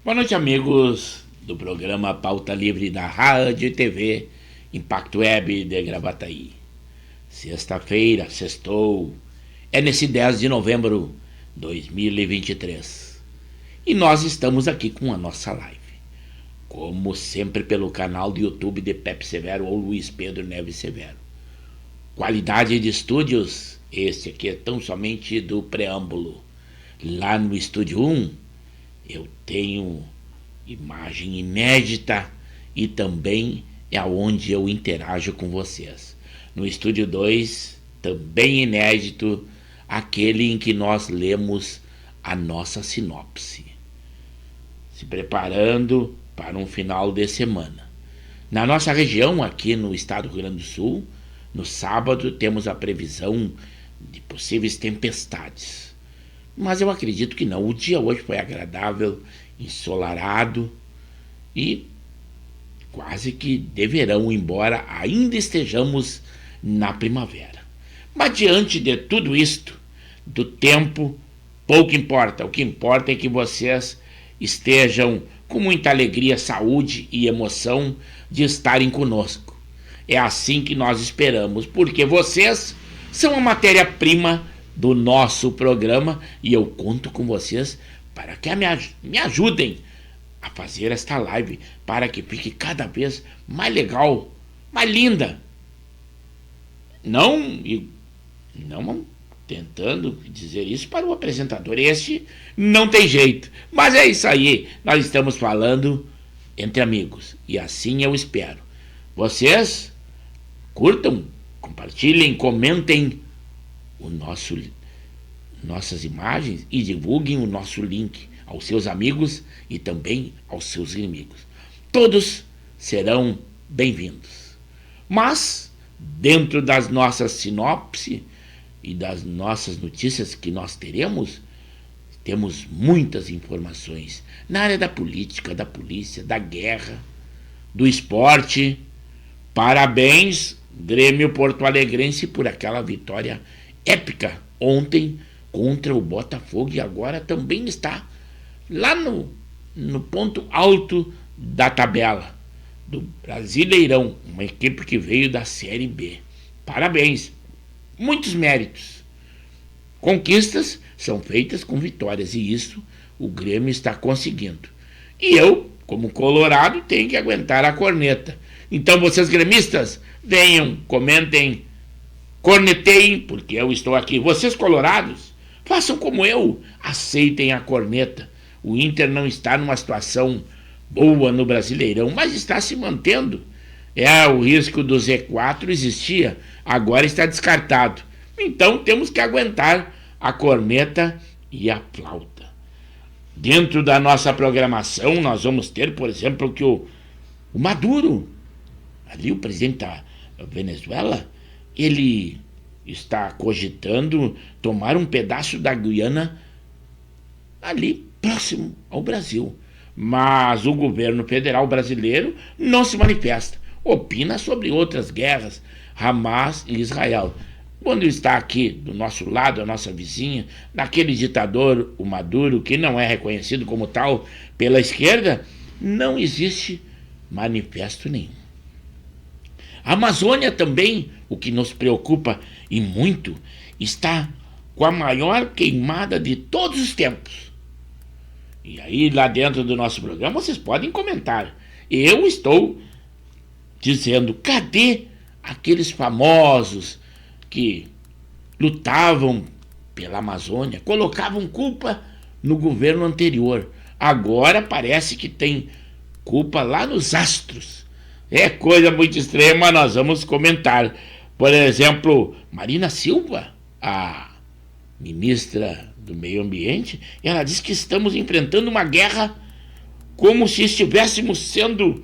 Boa noite, amigos do programa Pauta Livre da Rádio e TV Impacto Web de Gravataí. Sexta-feira, sextou, é nesse 10 de novembro de 2023. E nós estamos aqui com a nossa live. Como sempre pelo canal do YouTube de Pepe Severo ou Luiz Pedro Neves Severo. Qualidade de estúdios, esse aqui é tão somente do preâmbulo. Lá no Estúdio 1, eu tenho imagem inédita e também é onde eu interajo com vocês. No Estúdio 2, também inédito, aquele em que nós lemos a nossa sinopse. Se preparando para um final de semana. Na nossa região, aqui no estado do Rio Grande do Sul, no sábado temos a previsão de possíveis tempestades. Mas eu acredito que não. O dia hoje foi agradável, ensolarado e quase que deverão, embora ainda estejamos na primavera. Mas diante de tudo isto, do tempo, pouco importa. O que importa é que vocês estejam com muita alegria, saúde e emoção de estarem conosco. É assim que nós esperamos, porque vocês são a matéria-prima do nosso programa e eu conto com vocês para que me ajudem a fazer esta live para que fique cada vez mais legal, mais linda. Não tentando dizer isso para o apresentador, este não tem jeito, mas é isso aí, nós estamos falando entre amigos e assim eu espero. Vocês curtam, compartilhem, comentem nossas imagens e divulguem o nosso link aos seus amigos e também aos seus inimigos. Todos serão bem-vindos. Mas, dentro das nossas sinopses e das nossas notícias que nós temos muitas informações na área da política, da polícia, da guerra, do esporte. Parabéns, Grêmio Porto Alegrense, por aquela vitória épica ontem contra o Botafogo e agora também está lá no ponto alto da tabela do Brasileirão, uma equipe que veio da Série B. Parabéns, muitos méritos. Conquistas são feitas com vitórias e isso o Grêmio está conseguindo. E eu, como colorado, tenho que aguentar a corneta. Então vocês gremistas, venham, comentem, corneteiem, porque eu estou aqui. Vocês colorados, façam como eu, aceitem a corneta. O Inter não está numa situação boa no Brasileirão, mas está se mantendo. O risco do Z4 existia, agora está descartado. Então temos que aguentar a corneta e a flauta. Dentro da nossa programação, nós vamos ter, por exemplo, que o Maduro, ali o presidente da Venezuela, ele está cogitando tomar um pedaço da Guiana ali próximo ao Brasil. Mas o governo federal brasileiro não se manifesta, opina sobre outras guerras, Hamas e Israel. Quando está aqui do nosso lado, a nossa vizinha, naquele ditador, o Maduro, que não é reconhecido como tal pela esquerda, não existe manifesto nenhum. A Amazônia também, o que nos preocupa e muito, está com a maior queimada de todos os tempos. E aí, lá dentro do nosso programa, vocês podem comentar. Eu estou dizendo, cadê aqueles famosos que lutavam pela Amazônia, colocavam culpa no governo anterior. Agora parece que tem culpa lá nos astros. É coisa muito estranha, mas nós vamos comentar. Por exemplo, Marina Silva, a ministra do Meio Ambiente, ela diz que estamos enfrentando uma guerra como se estivéssemos sendo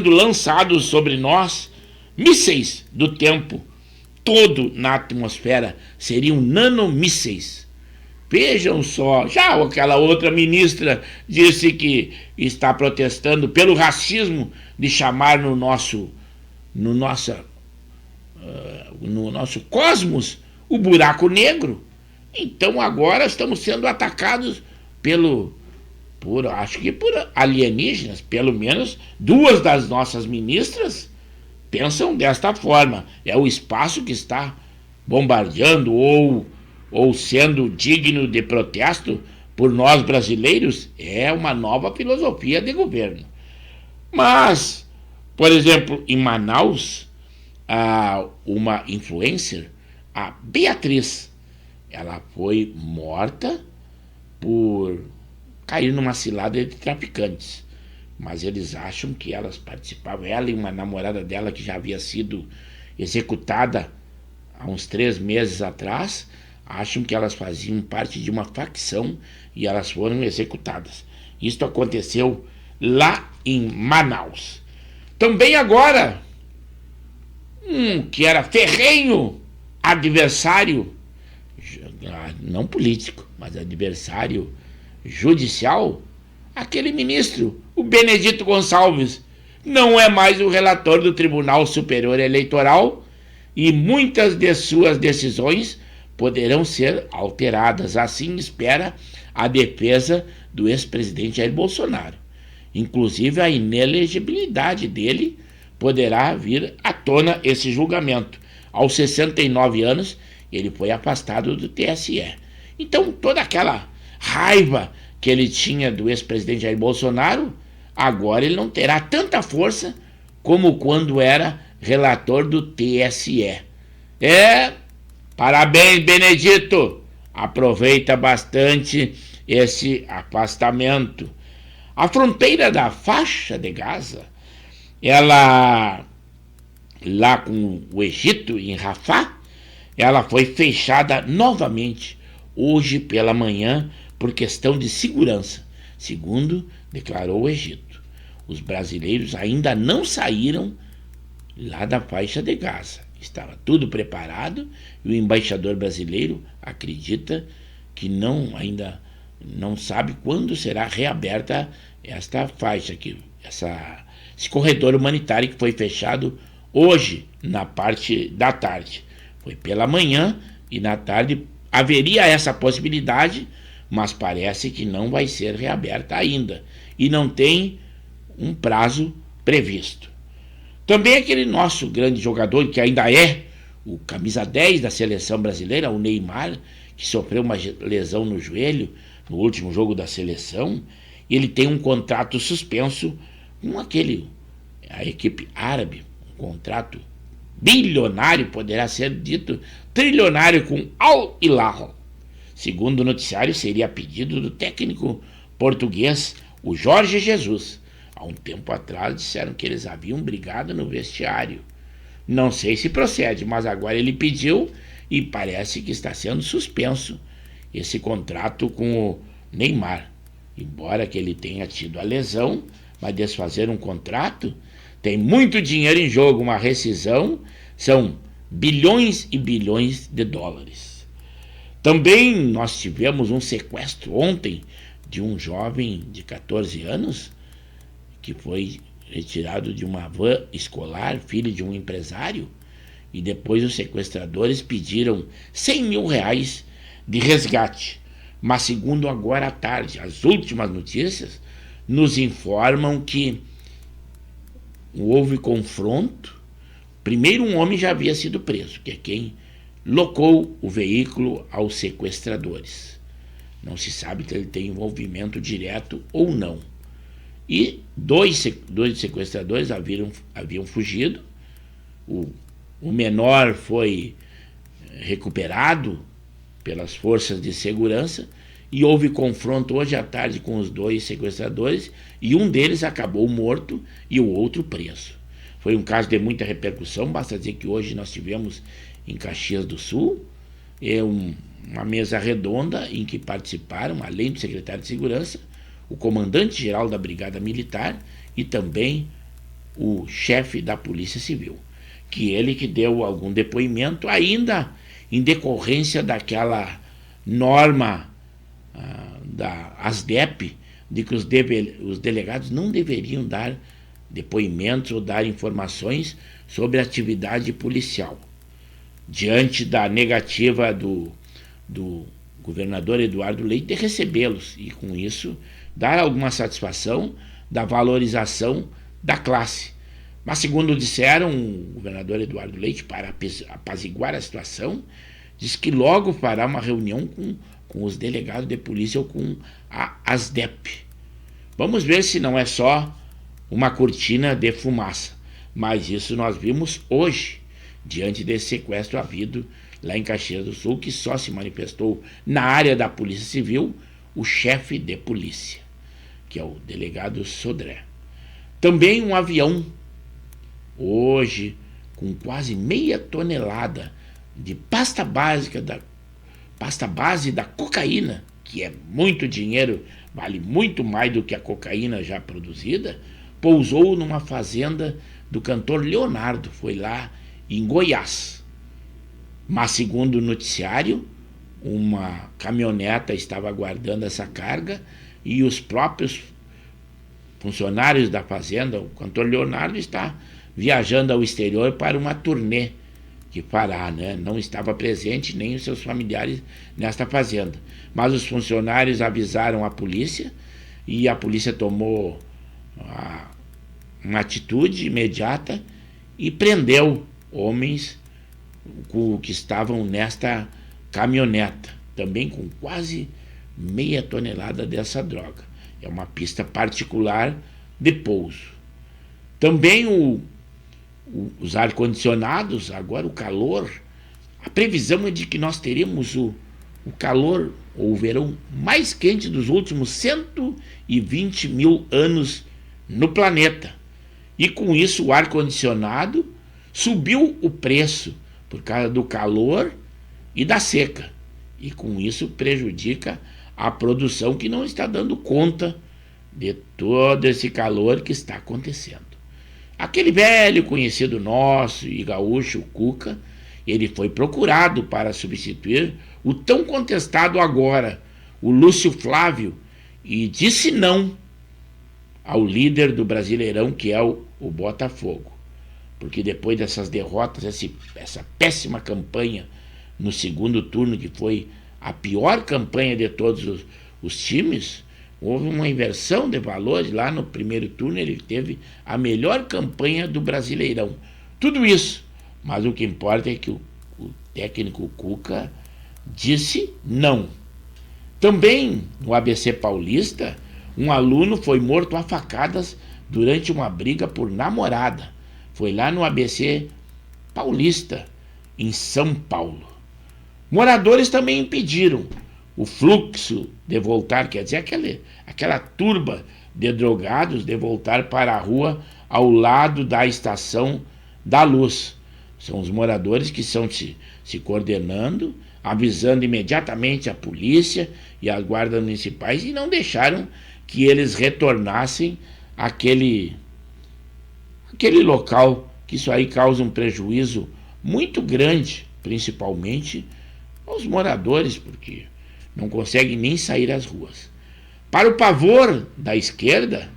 lançados sobre nós mísseis do tempo todo na atmosfera. Seriam nanomísseis. Vejam só, já aquela outra ministra disse que está protestando pelo racismo de chamar no nosso cosmos o buraco negro. Então agora estamos sendo atacados acho que por alienígenas. Pelo menos 2 das nossas ministras pensam desta forma. É o espaço que está bombardeando ou sendo digno de protesto por nós brasileiros. É uma nova filosofia de governo. Mas, por exemplo, em Manaus, uma influencer, a Beatriz, ela foi morta por cair numa cilada de traficantes. Mas eles acham que elas participavam, ela e uma namorada dela que já havia sido executada há uns 3 meses atrás, acham que elas faziam parte de uma facção e elas foram executadas. Isto aconteceu lá em Manaus. Também agora, que era ferrenho adversário, não político, mas adversário judicial, aquele ministro, o Benedito Gonçalves, não é mais o relator do Tribunal Superior Eleitoral e muitas de suas decisões poderão ser alteradas. Assim espera a defesa do ex-presidente Jair Bolsonaro. Inclusive a inelegibilidade dele poderá vir à tona esse julgamento. Aos 69 anos, ele foi afastado do TSE. Então, toda aquela raiva que ele tinha do ex-presidente Jair Bolsonaro, agora ele não terá tanta força como quando era relator do TSE. Parabéns, Benedito! Aproveita bastante esse afastamento. A fronteira da faixa de Gaza, ela, lá com o Egito, em Rafah, ela foi fechada novamente hoje pela manhã por questão de segurança, segundo declarou o Egito. Os brasileiros ainda não saíram lá da faixa de Gaza. Estava tudo preparado e o embaixador brasileiro acredita que ainda não sabe quando será reaberta esta faixa aqui, esse corredor humanitário que foi fechado hoje na parte da tarde. Foi pela manhã e na tarde haveria essa possibilidade, mas parece que não vai ser reaberta ainda e não tem um prazo previsto. Também aquele nosso grande jogador, que ainda é o camisa 10 da seleção brasileira, o Neymar, que sofreu uma lesão no joelho no último jogo da seleção, ele tem um contrato suspenso com a equipe árabe, um contrato bilionário, poderá ser dito trilionário, com Al Hilal. Segundo o noticiário, seria a pedido do técnico português, o Jorge Jesus. Há um tempo atrás disseram que eles haviam brigado no vestiário. Não sei se procede, mas agora ele pediu e parece que está sendo suspenso esse contrato com o Neymar. Embora que ele tenha tido a lesão, vai desfazer um contrato, tem muito dinheiro em jogo, uma rescisão, são bilhões e bilhões de dólares. Também nós tivemos um sequestro ontem de um jovem de 14 anos que foi retirado de uma van escolar, filho de um empresário, e depois os sequestradores pediram 100 mil reais de resgate. Mas segundo agora à tarde, as últimas notícias nos informam que houve confronto. Primeiro, um homem já havia sido preso, que é quem locou o veículo aos sequestradores. Não se sabe se ele tem envolvimento direto ou não. E dois sequestradores haviam fugido. O menor foi recuperado pelas forças de segurança e houve confronto hoje à tarde com os 2 sequestradores e um deles acabou morto e o outro preso. Foi um caso de muita repercussão. Basta dizer que hoje nós tivemos em Caxias do Sul uma mesa redonda em que participaram, além do secretário de Segurança, o comandante-geral da Brigada Militar e também o chefe da Polícia Civil, que deu algum depoimento ainda em decorrência daquela norma da ASDEP, de que os delegados não deveriam dar depoimentos ou dar informações sobre a atividade policial. Diante da negativa do governador Eduardo Leite de recebê-los e, com isso, dar alguma satisfação da valorização da classe. Mas, segundo disseram, o governador Eduardo Leite, para apaziguar a situação, diz que logo fará uma reunião com os delegados de polícia ou com a ASDEP. Vamos ver se não é só uma cortina de fumaça, mas isso nós vimos hoje, diante desse sequestro havido lá em Caxias do Sul, que só se manifestou na área da Polícia Civil o chefe de polícia, que é o delegado Sodré. Também um avião, hoje, com quase meia tonelada de pasta base da cocaína, que é muito dinheiro, vale muito mais do que a cocaína já produzida, pousou numa fazenda do cantor Leonardo, foi lá em Goiás. Mas, segundo o noticiário, uma caminhoneta estava aguardando essa carga e os próprios funcionários da fazenda, o cantor Leonardo, está viajando ao exterior para uma turnê que fará, né? Não estava presente nem os seus familiares nesta fazenda. Mas os funcionários avisaram a polícia e a polícia tomou uma atitude imediata e prendeu homens que estavam nesta caminhoneta, também com quase meia tonelada dessa droga. É uma pista particular de pouso. Também os ar-condicionados, agora o calor, a previsão é de que nós teremos o calor ou o verão mais quente dos últimos 120 mil anos no planeta. E com isso o ar-condicionado subiu o preço por causa do calor e da seca. E com isso prejudica a produção, que não está dando conta de todo esse calor que está acontecendo. Aquele velho conhecido nosso e gaúcho, o Cuca, ele foi procurado para substituir o tão contestado agora, o Lúcio Flávio, e disse não ao líder do Brasileirão, que é o Botafogo. Porque depois dessas derrotas, essa péssima campanha no segundo turno, que foi a pior campanha de todos os times, houve uma inversão de valores. Lá no primeiro turno ele teve a melhor campanha do Brasileirão. Tudo isso, mas o que importa é que o técnico Cuca disse não. Também no ABC Paulista, um aluno foi morto a facadas durante uma briga por namorada. Foi lá no ABC Paulista, em São Paulo. Moradores também impediram o fluxo de voltar, quer dizer, aquela turba de drogados de voltar para a rua ao lado da Estação da Luz. São os moradores que estão se coordenando, avisando imediatamente a polícia e as guardas municipais, e não deixaram que eles retornassem àquele local, que isso aí causa um prejuízo muito grande, principalmente aos moradores, porque não conseguem nem sair às ruas. Para o pavor da esquerda,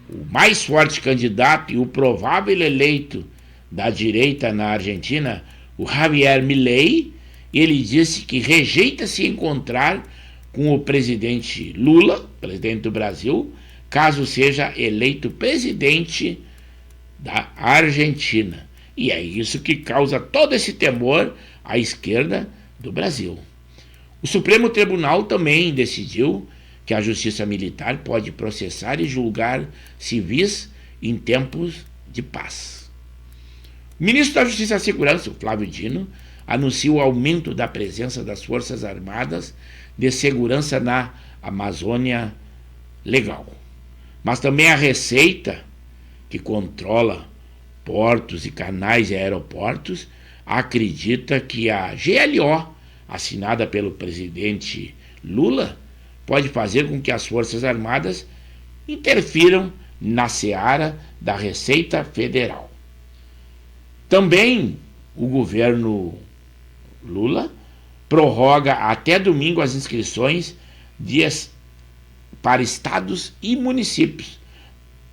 o mais forte candidato e o provável eleito da direita na Argentina, o Javier Milei, ele disse que rejeita se encontrar com o presidente Lula, presidente do Brasil, caso seja eleito presidente da Argentina. E é isso que causa todo esse temor à esquerda do Brasil. O Supremo Tribunal também decidiu que a Justiça Militar pode processar e julgar civis em tempos de paz. O ministro da Justiça e Segurança, o Flávio Dino, anuncia o aumento da presença das Forças Armadas de Segurança na Amazônia Legal. Mas também a Receita, que controla portos e canais e aeroportos, acredita que a GLO, assinada pelo presidente Lula, pode fazer com que as Forças Armadas interfiram na seara da Receita Federal. Também o governo Lula prorroga até domingo as inscrições para estados e municípios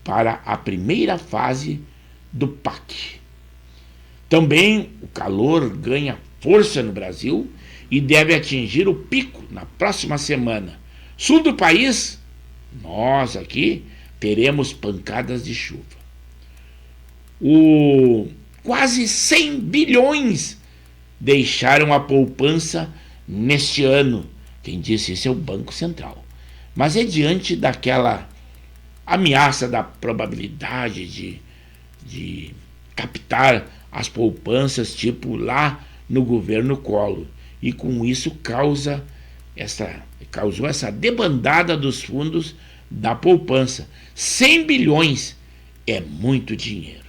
para a primeira fase do PAC. Também o calor ganha força no Brasil e deve atingir o pico na próxima semana. Sul do país, nós aqui teremos pancadas de chuva. Quase 100 bilhões deixaram a poupança neste ano. Quem disse isso é o Banco Central. Mas é diante daquela ameaça da probabilidade de captar as poupanças, tipo lá no governo Collor. E com isso causou essa debandada dos fundos da poupança. 100 bilhões é muito dinheiro.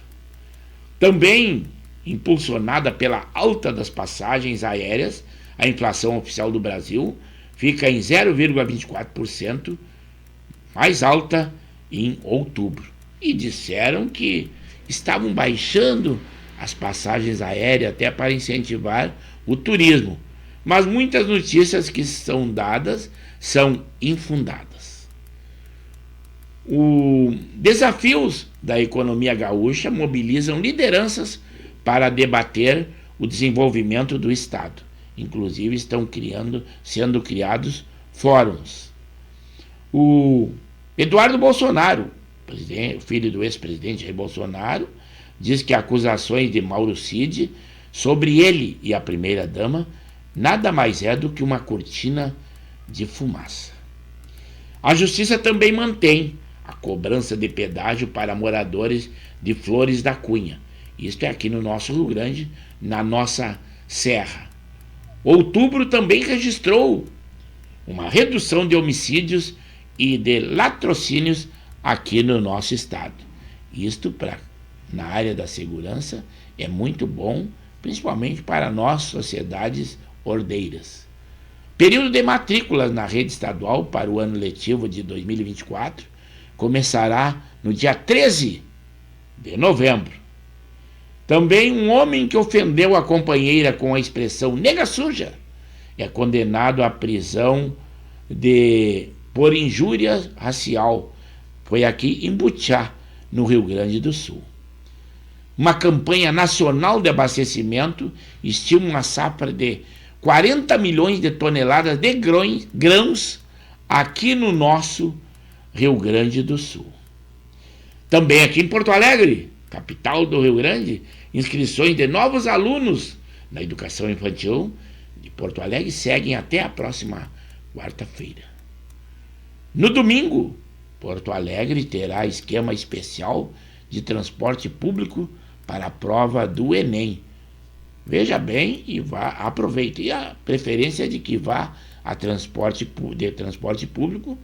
Também impulsionada pela alta das passagens aéreas, a inflação oficial do Brasil fica em 0,24%, mais alta em outubro. E disseram que estavam baixando as passagens aéreas até para incentivar o turismo. Mas muitas notícias que são dadas são infundadas. Os desafios da economia gaúcha mobilizam lideranças para debater o desenvolvimento do Estado. Inclusive estão sendo criados fóruns. O Eduardo Bolsonaro, filho do ex-presidente Jair Bolsonaro, diz que acusações de Mauro Cid sobre ele e a primeira-dama nada mais é do que uma cortina de fumaça. A Justiça também mantém a cobrança de pedágio para moradores de Flores da Cunha. Isto é aqui no nosso Rio Grande, na nossa serra. Outubro também registrou uma redução de homicídios e de latrocínios aqui no nosso estado. Isto na área da segurança é muito bom, principalmente para nós, sociedades ordeiras. Período de matrículas na rede estadual para o ano letivo de 2024 começará no dia 13 de novembro. Também um homem que ofendeu a companheira com a expressão nega suja é condenado à prisão por injúria racial. Foi aqui em Butiá, no Rio Grande do Sul. Uma campanha nacional de abastecimento estima uma safra de 40 milhões de toneladas de grãos aqui no nosso Rio Grande do Sul. Também aqui em Porto Alegre, capital do Rio Grande, inscrições de novos alunos na educação infantil de Porto Alegre seguem até a próxima quarta-feira. No domingo, Porto Alegre terá esquema especial de transporte público para a prova do Enem. Veja bem e aproveite. E a preferência é de que vá a transporte público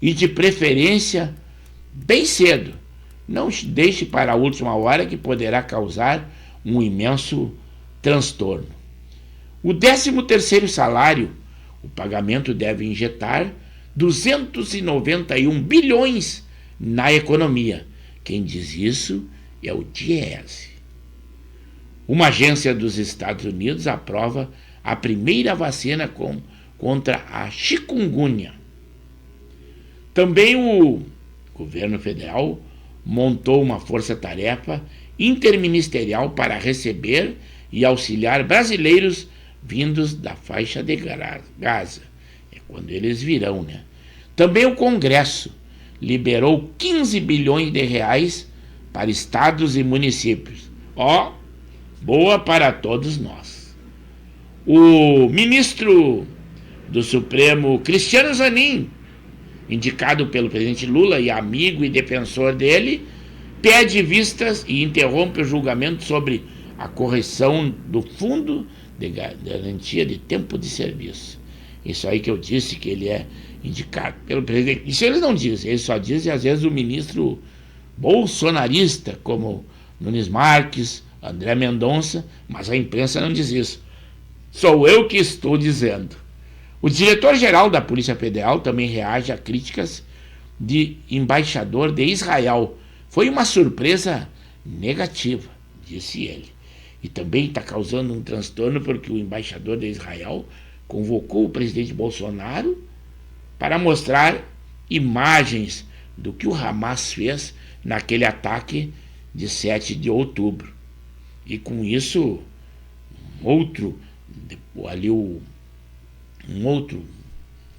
e de preferência bem cedo. Não deixe para a última hora, que poderá causar um imenso transtorno. O 13º salário, o pagamento deve injetar 291 bilhões na economia. Quem diz isso é o Diese. Uma agência dos Estados Unidos aprova a primeira vacina contra a chikungunya. Também o governo federal montou uma força-tarefa interministerial para receber e auxiliar brasileiros vindos da faixa de Gaza. É quando eles virão, né? Também o Congresso liberou 15 bilhões de reais para estados e municípios. Boa para todos nós. O ministro do Supremo, Cristiano Zanin, indicado pelo presidente Lula e amigo e defensor dele, pede vistas e interrompe o julgamento sobre a correção do Fundo de Garantia de Tempo de Serviço. Isso aí que eu disse que ele é indicado pelo presidente. Isso eles não dizem, eles só dizem às vezes o ministro bolsonarista, como Nunes Marques, André Mendonça, mas a imprensa não diz isso. Sou eu que estou dizendo. O diretor-geral da Polícia Federal também reage a críticas de embaixador de Israel. Foi uma surpresa negativa, disse ele. E também está causando um transtorno porque o embaixador de Israel convocou o presidente Bolsonaro para mostrar imagens do que o Hamas fez naquele ataque de 7 de outubro. E com isso, outro ali um outro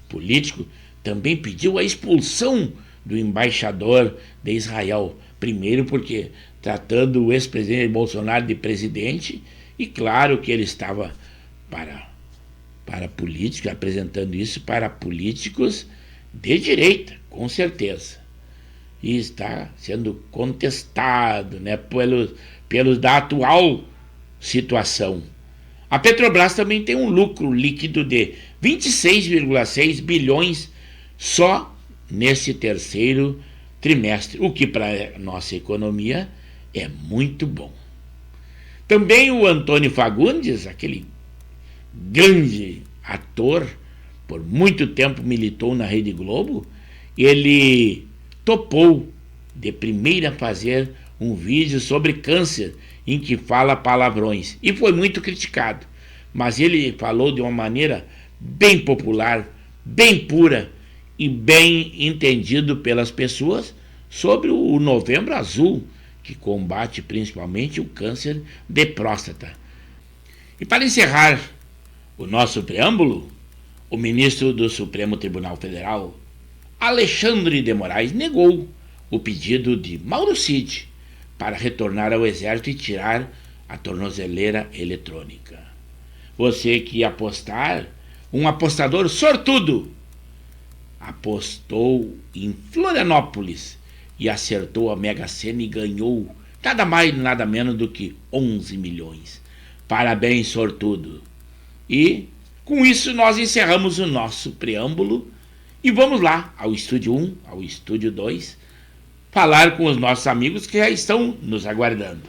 político também pediu a expulsão do embaixador de Israel. Primeiro porque tratando o ex-presidente Bolsonaro de presidente, e claro que ele estava para políticos, apresentando isso para políticos de direita, com certeza. E está sendo contestado, né, pelos da atual situação. A Petrobras também tem um lucro líquido de 26,6 bilhões só nesse terceiro trimestre, o que para a nossa economia é muito bom. Também o Antônio Fagundes, aquele grande ator, por muito tempo militou na Rede Globo, ele topou de primeira fazer um vídeo sobre câncer em que fala palavrões e foi muito criticado, mas ele falou de uma maneira bem popular, bem pura e bem entendido pelas pessoas sobre o Novembro Azul, que combate principalmente o câncer de próstata. E para encerrar o nosso preâmbulo, o ministro do Supremo Tribunal Federal, Alexandre de Moraes, negou o pedido de Mauro Cid para retornar ao Exército e tirar a tornozeleira eletrônica. Você que ia apostar, um apostador sortudo, apostou em Florianópolis e acertou a Mega Sena e ganhou nada mais nada menos do que 11 milhões. Parabéns, sortudo. E com isso nós encerramos o nosso preâmbulo e vamos lá ao Estúdio 1, ao Estúdio 2, falar com os nossos amigos que já estão nos aguardando.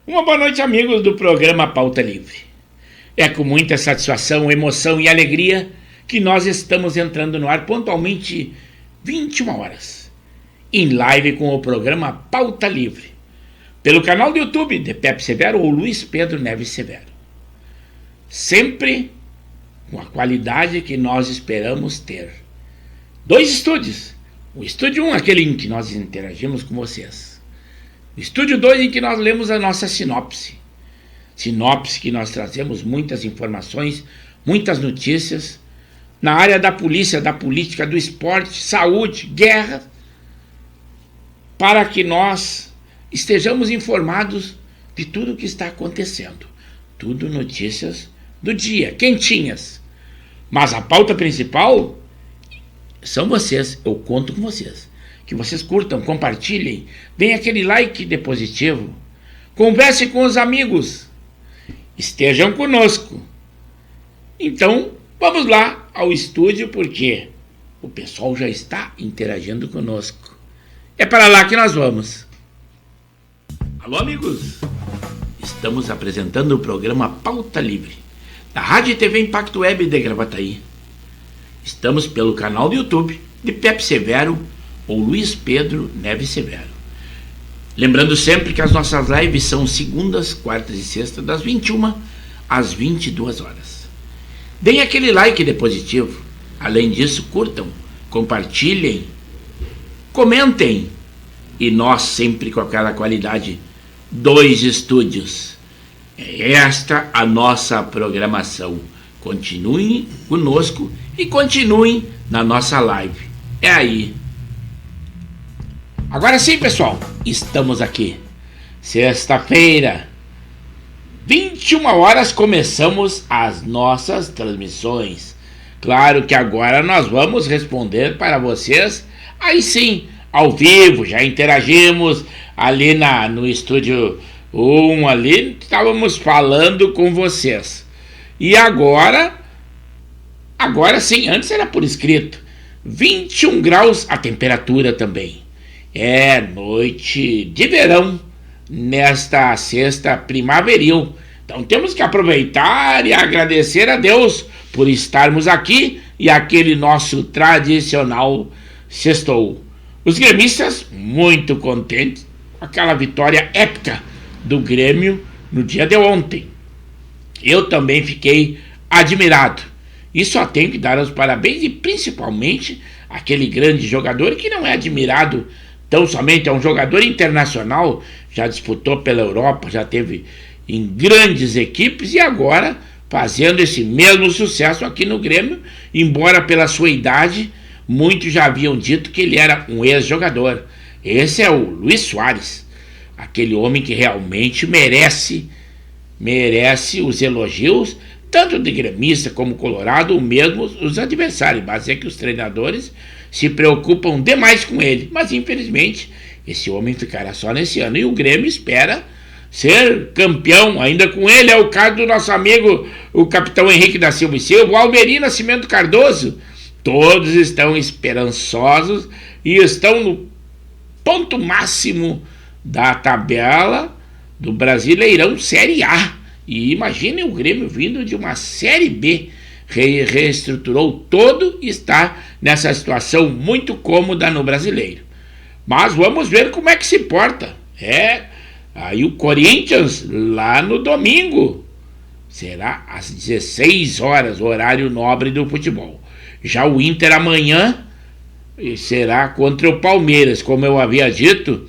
Uma boa noite, amigos do programa Pauta Livre. É com muita satisfação, emoção e alegria que nós estamos entrando no ar pontualmente 21 horas, em live com o programa Pauta Livre, pelo canal do YouTube de Pepe Severo ou Luiz Pedro Neves Severo. Sempre com a qualidade que nós esperamos ter. 2 estúdios. O Estúdio 1, aquele em que nós interagimos com vocês. O Estúdio 2, em que nós lemos a nossa sinopse. Sinopse que nós trazemos muitas informações, muitas notícias, na área da polícia, da política, do esporte, saúde, guerra, para que nós estejamos informados de tudo o que está acontecendo. Tudo notícias do dia, quentinhas. Mas a pauta principal são vocês, eu conto com vocês. Que vocês curtam, compartilhem, deem aquele like de positivo, converse com os amigos, estejam conosco. Então, vamos lá ao estúdio, porque o pessoal já está interagindo conosco. É para lá que nós vamos. Alô, amigos! Estamos apresentando o programa Pauta Livre, da Rádio e TV Impacto Web de Gravataí. Estamos pelo canal do YouTube de Pepe Severo ou Luiz Pedro Neves Severo. Lembrando sempre que as nossas lives são segundas, quartas e sextas, das 21 às 22 horas. Deem aquele like de positivo. Além disso, curtam, compartilhem, comentem. E nós sempre com aquela qualidade, 2 estúdios. É esta a nossa programação. Continuem conosco e continuem na nossa live. É aí. Agora sim, pessoal, estamos aqui. Sexta-feira, 21 horas, começamos as nossas transmissões. Claro que agora nós vamos responder para vocês, aí sim, ao vivo, já interagimos ali no Estúdio 1, ali estávamos falando com vocês. E agora sim, antes era por escrito, 21 graus a temperatura também. É noite de verão nesta sexta primaveril. Então temos que aproveitar e agradecer a Deus por estarmos aqui e aquele nosso tradicional sextou. Os gremistas muito contentes com aquela vitória épica do Grêmio no dia de ontem. Eu também fiquei admirado. E só tenho que dar os parabéns, e principalmente aquele grande jogador que não é admirado tão somente, é um jogador internacional, já disputou pela Europa, já teve em grandes equipes e agora fazendo esse mesmo sucesso aqui no Grêmio, embora pela sua idade, muitos já haviam dito que ele era um ex-jogador. Esse é o Luis Soares, aquele homem que realmente merece os elogios, tanto de gremista como colorado, ou mesmo os adversários, mas é que os treinadores se preocupam demais com ele, mas infelizmente esse homem ficará só nesse ano, e o Grêmio espera ser campeão ainda com ele. É o caso do nosso amigo, o capitão Henrique da Silva e Silva, o Almeri Nascimento Cardoso. Todos estão esperançosos e estão no ponto máximo da tabela do Brasileirão Série A. E imagine o Grêmio vindo de uma Série B, reestruturou todo e está nessa situação muito cômoda no Brasileiro. Mas vamos ver como é que se porta. Aí o Corinthians lá no domingo será às 16 horas, horário nobre do futebol. Já o Inter amanhã será contra o Palmeiras, como eu havia dito.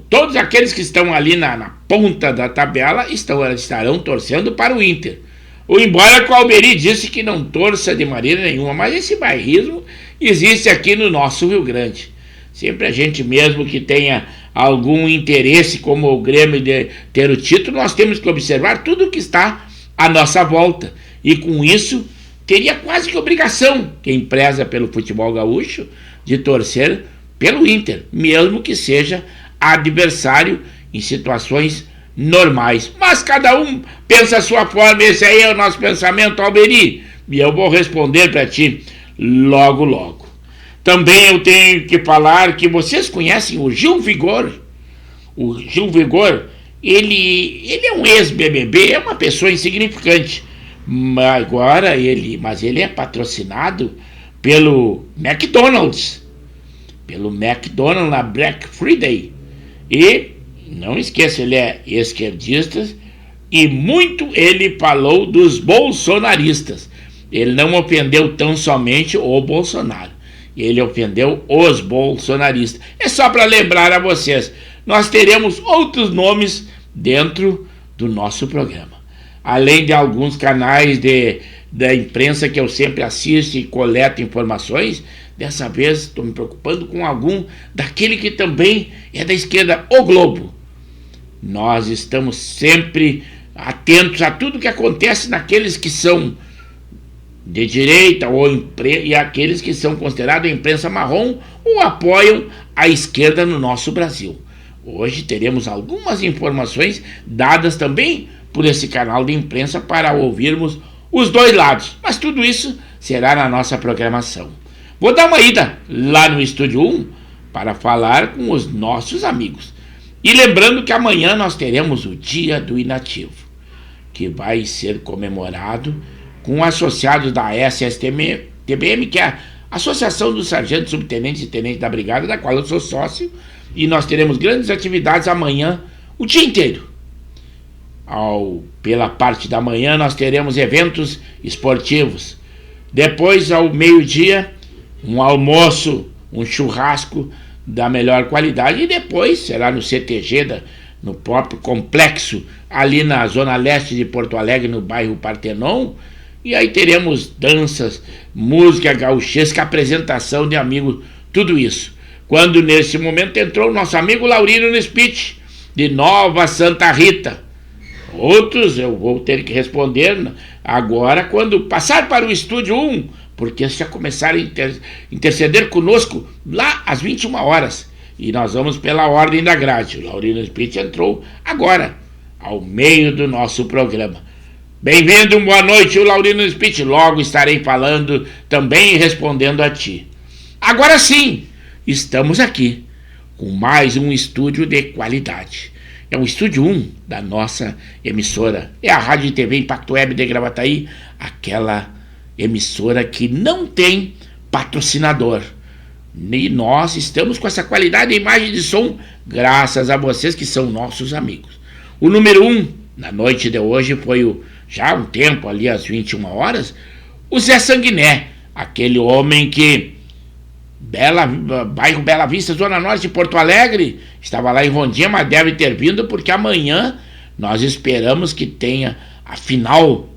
Todos aqueles que estão ali na ponta da tabela estarão torcendo para o Inter. Embora o Almeri disse que não torça de maneira nenhuma, mas esse bairrismo existe aqui no nosso Rio Grande. Sempre a gente mesmo que tenha algum interesse, como o Grêmio, de ter o título, nós temos que observar tudo o que está à nossa volta. E com isso, teria quase que obrigação, quem preza pelo futebol gaúcho, de torcer pelo Inter, mesmo que seja adversário em situações normais. Mas cada um pensa a sua forma, esse aí é o nosso pensamento, Almeri, e eu vou responder para ti logo, logo. Também eu tenho que falar que vocês conhecem o Gil Vigor. O Gil Vigor, ele é um ex-BBB, é uma pessoa insignificante. Mas ele é patrocinado pelo McDonald's. Pelo McDonald's na Black Friday. E, não esqueça, ele é esquerdista e muito ele falou dos bolsonaristas. Ele não ofendeu tão somente o Bolsonaro. Ele ofendeu os bolsonaristas. É só para lembrar a vocês, nós teremos outros nomes dentro do nosso programa. Além de alguns canais da imprensa que eu sempre assisto e coleto informações, dessa vez estou me preocupando com algum daquele que também é da esquerda, o Globo. Nós estamos sempre atentos a tudo que acontece naqueles que são de direita e aqueles que são considerados a imprensa marrom ou apoiam a esquerda no nosso Brasil. Hoje teremos algumas informações dadas também por esse canal de imprensa para ouvirmos os dois lados, mas tudo isso será na nossa programação. Vou dar uma ida lá no Estúdio 1 para falar com os nossos amigos. E lembrando que amanhã nós teremos o Dia do Inativo, que vai ser comemorado com associados da SSTBM, que é a Associação dos Sargentos, Subtenentes e Tenentes da Brigada, da qual eu sou sócio, e nós teremos grandes atividades amanhã, o dia inteiro. Pela parte da manhã nós teremos eventos esportivos. Depois, ao meio-dia, um almoço, um churrasco da melhor qualidade, e depois será no CTG, no próprio complexo, ali na zona leste de Porto Alegre, no bairro Partenon. E aí teremos danças, música gauchesca, apresentação de amigos, tudo isso. Quando nesse momento entrou o nosso amigo Laurino Nispich, de Nova Santa Rita. Outros eu vou ter que responder agora quando passar para o Estúdio 1, porque já começaram a interceder conosco lá às 21 horas. E nós vamos pela ordem da grade. O Laurino Nispich entrou agora, ao meio do nosso programa. Bem-vindo, boa noite, o Laurino Nispich. Logo estarei falando também e respondendo a ti. Agora sim, estamos aqui com mais um estúdio de qualidade. É o Estúdio 1 da nossa emissora. É a Rádio e TV Impacto Web de Gravataí, aquela emissora que não tem patrocinador. E nós estamos com essa qualidade de imagem e de som graças a vocês que são nossos amigos. O número 1 na noite de hoje foi já há um tempo, ali às 21 horas, o Zé Sanguiné, aquele homem que bairro Bela Vista, Zona Norte de Porto Alegre, estava lá em Rondinha, mas deve ter vindo porque amanhã nós esperamos que tenha a final.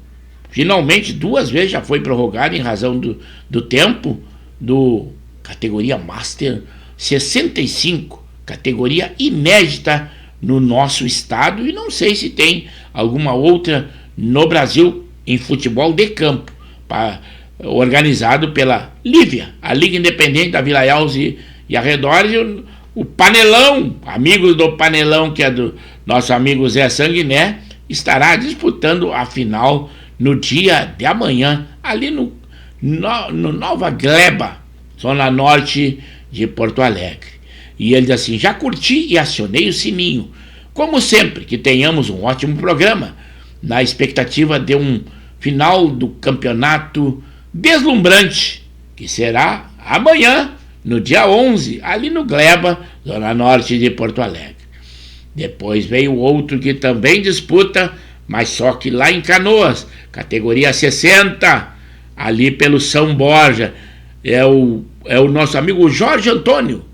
Finalmente, 2 vezes já foi prorrogada em razão do tempo do categoria Master 65, categoria inédita no nosso estado, e não sei se tem alguma outra no Brasil em futebol de campo, organizado pela Lívia, a Liga Independente da Vila Elze e arredores, e o Panelão, amigos do Panelão, que é do nosso amigo Zé Sanguiné, estará disputando a final no dia de amanhã, ali no Nova Gleba, Zona Norte de Porto Alegre. E ele diz assim: já curti e acionei o sininho. Como sempre, que tenhamos um ótimo programa, na expectativa de um final do campeonato deslumbrante, que será amanhã, no dia 11, ali no Gleba, Zona Norte de Porto Alegre. Depois veio outro que também disputa, mas só que lá em Canoas, categoria 60, ali pelo São Borja. É o nosso amigo Jorge Antônio,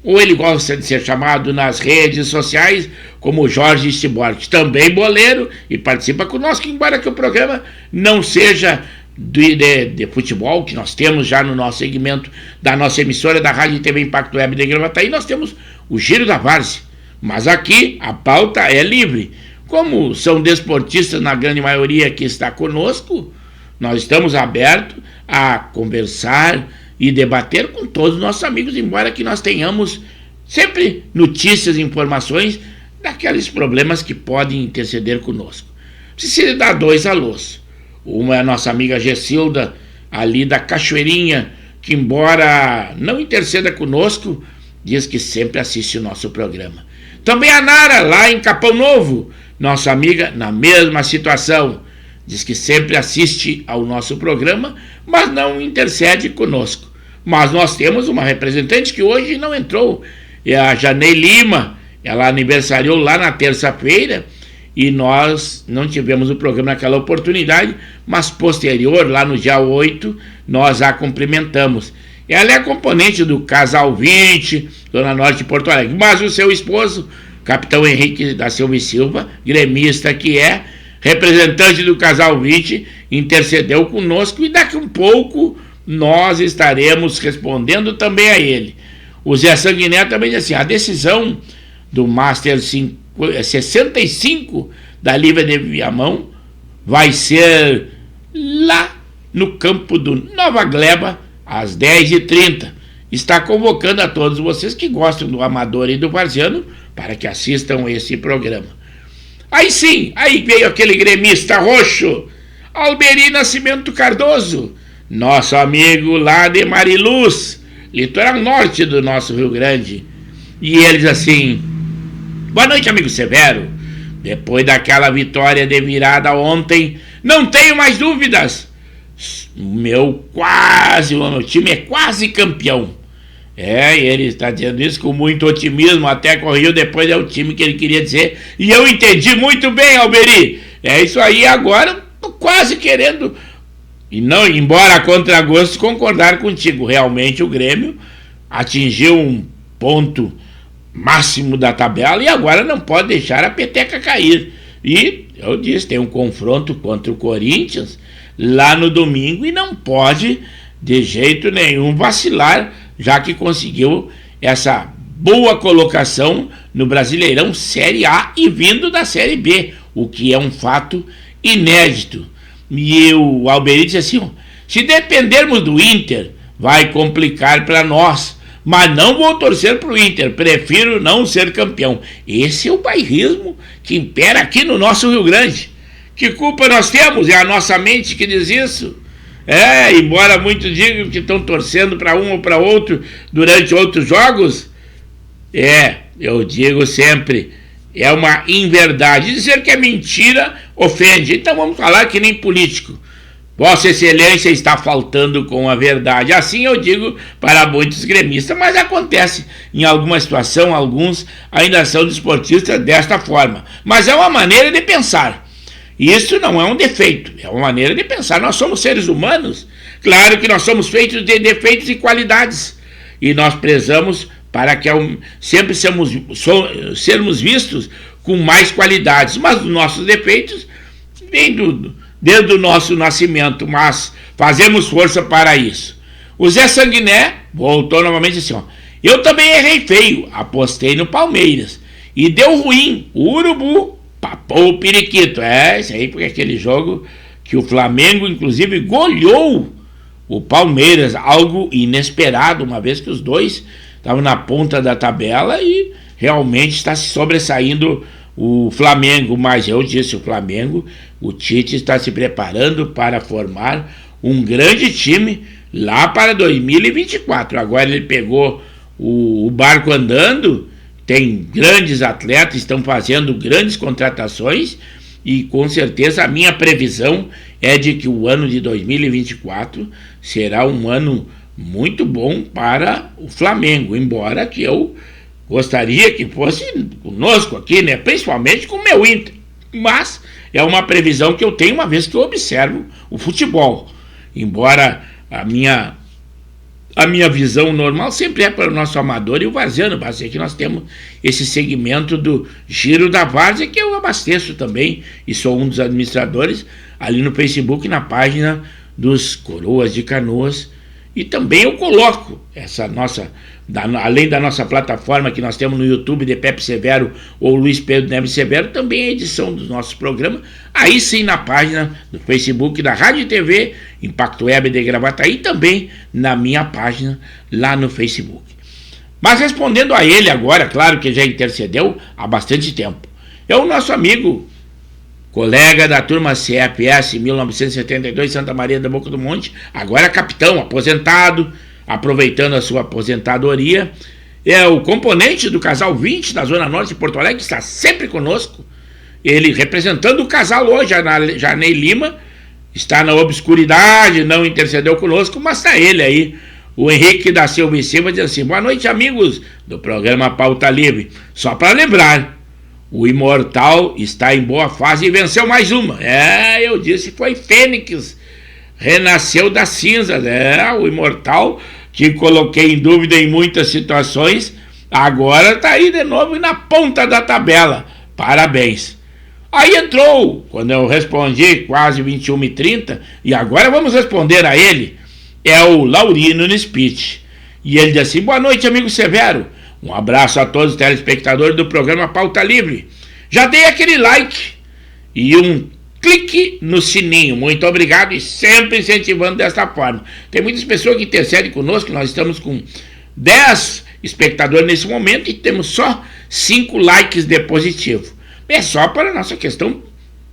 ou ele gosta de ser chamado nas redes sociais como Jorge Stiborg, também boleiro, e participa conosco, embora que o programa não seja de futebol, que nós temos já no nosso segmento da nossa emissora da Rádio e TV Impacto Web de Gravataí, nós temos o Giro da Várzea, mas aqui a pauta é livre. Como são desportistas na grande maioria que está conosco, nós estamos abertos a conversar e debater com todos os nossos amigos, embora que nós tenhamos sempre notícias e informações daqueles problemas que podem interceder conosco. Precisa dar 2 alôs. Uma é a nossa amiga Gessilda, ali da Cachoeirinha, que embora não interceda conosco, diz que sempre assiste o nosso programa. Também a Nara, lá em Capão Novo, nossa amiga na mesma situação, diz que sempre assiste ao nosso programa, mas não intercede conosco. Mas nós temos uma representante que hoje não entrou, é a Janei Lima. Ela aniversariou lá na terça-feira e nós não tivemos o programa naquela oportunidade, mas posterior, lá no dia 8, nós a cumprimentamos. Ela é componente do Casal 20, Zona Norte de Porto Alegre, mas o seu esposo, Capitão Henrique da Silva e Silva, gremista que é, representante do Casal 20, intercedeu conosco e daqui um pouco nós estaremos respondendo também a ele. O Zé Sanguiné também diz assim: a decisão do Master 65 da Lívia de Viamão vai ser lá no campo do Nova Gleba, às 10h30. Está convocando a todos vocês que gostam do amador e do varziano para que assistam esse programa. Aí sim, aí veio aquele gremista roxo, Alberi Nascimento Cardoso, nosso amigo lá de Mariluz, litoral norte do nosso Rio Grande. E ele diz assim: boa noite, amigo Severo. Depois daquela vitória de virada ontem, não tenho mais dúvidas. Meu time é quase campeão. Ele está dizendo isso com muito otimismo, até corrigiu depois, é o time que ele queria dizer. E eu entendi muito bem, Alberi. É isso aí, agora tô quase querendo, e não, embora a contragosto, concordar contigo. Realmente o Grêmio atingiu um ponto máximo da tabela e agora não pode deixar a peteca cair. E eu disse, tem um confronto contra o Corinthians lá no domingo e não pode de jeito nenhum vacilar, já que conseguiu essa boa colocação no Brasileirão Série A e vindo da Série B, o que é um fato inédito. E o Alberi disse assim: se dependermos do Inter, vai complicar para nós, mas não vou torcer para o Inter, prefiro não ser campeão. Esse é o bairrismo que impera aqui no nosso Rio Grande. Que culpa nós temos? É a nossa mente que diz isso. Embora muitos digam que estão torcendo para um ou para outro durante outros jogos, eu digo sempre, é uma inverdade. Dizer que é mentira ofende. Então vamos falar que nem político. Vossa Excelência está faltando com a verdade. Assim eu digo para muitos gremistas, mas acontece em alguma situação, alguns ainda são desportistas desta forma. Mas é uma maneira de pensar. Isso não é um defeito, é uma maneira de pensar. Nós somos seres humanos. Claro que nós somos feitos de defeitos e qualidades. E nós prezamos para que sempre sermos vistos com mais qualidades. Mas os nossos defeitos vêm desde o nosso nascimento, mas fazemos força para isso. O Zé Sanguiné voltou novamente assim, ó. Eu também errei feio, apostei no Palmeiras. E deu ruim, o Urubu papou o periquito. Isso aí porque aquele jogo que o Flamengo, inclusive, goleou o Palmeiras, algo inesperado, uma vez que os dois estavam na ponta da tabela e realmente está se sobressaindo o Flamengo. Mas eu disse, o Flamengo, o Tite está se preparando para formar um grande time lá para 2024. Agora ele pegou o barco andando, tem grandes atletas, estão fazendo grandes contratações e com certeza a minha previsão é de que o ano de 2024 será um ano muito bom para o Flamengo, embora que eu gostaria que fosse conosco aqui, né? Principalmente com o meu Inter. Mas é uma previsão que eu tenho uma vez que eu observo o futebol. Embora a minha visão normal sempre é para o nosso amador e o varziano. Basta que nós temos esse segmento do Giro da Várzea, que eu abasteço também e sou um dos administradores ali no Facebook, na página dos Coroas de Canoas. E também eu coloco essa nossa, além da nossa plataforma que nós temos no YouTube de Pepe Severo ou Luiz Pedro Neves Severo, também a edição dos nossos programas, aí sim na página do Facebook da Rádio e TV Impacto Web de Gravataí, também na minha página lá no Facebook. Mas respondendo a ele agora, claro que já intercedeu há bastante tempo, é o nosso amigo, colega da turma CFS 1972, Santa Maria da Boca do Monte, agora capitão, aposentado, aproveitando a sua aposentadoria, é o componente do Casal 20 da Zona Norte de Porto Alegre, que está sempre conosco, ele representando o casal hoje, a Janei Lima, está na obscuridade, não intercedeu conosco, mas está ele aí, o Henrique da Silva e Silva, diz assim, boa noite amigos do programa Pauta Livre, só para lembrar, o Imortal está em boa fase e venceu mais uma. Eu disse, foi Fênix, renasceu das cinzas. O Imortal, que coloquei em dúvida em muitas situações, agora está aí de novo na ponta da tabela. Parabéns. Aí entrou, quando eu respondi, quase 21h30, e agora vamos responder a ele, é o Laurino Nispit. E ele diz assim, boa noite, amigo Severo. Um abraço a todos os telespectadores do programa Pauta Livre. Já dei aquele like e um clique no sininho. Muito obrigado e sempre incentivando desta forma. Tem muitas pessoas que intercedem conosco. Nós estamos com 10 espectadores nesse momento e temos só 5 likes de positivo. É só para a nossa questão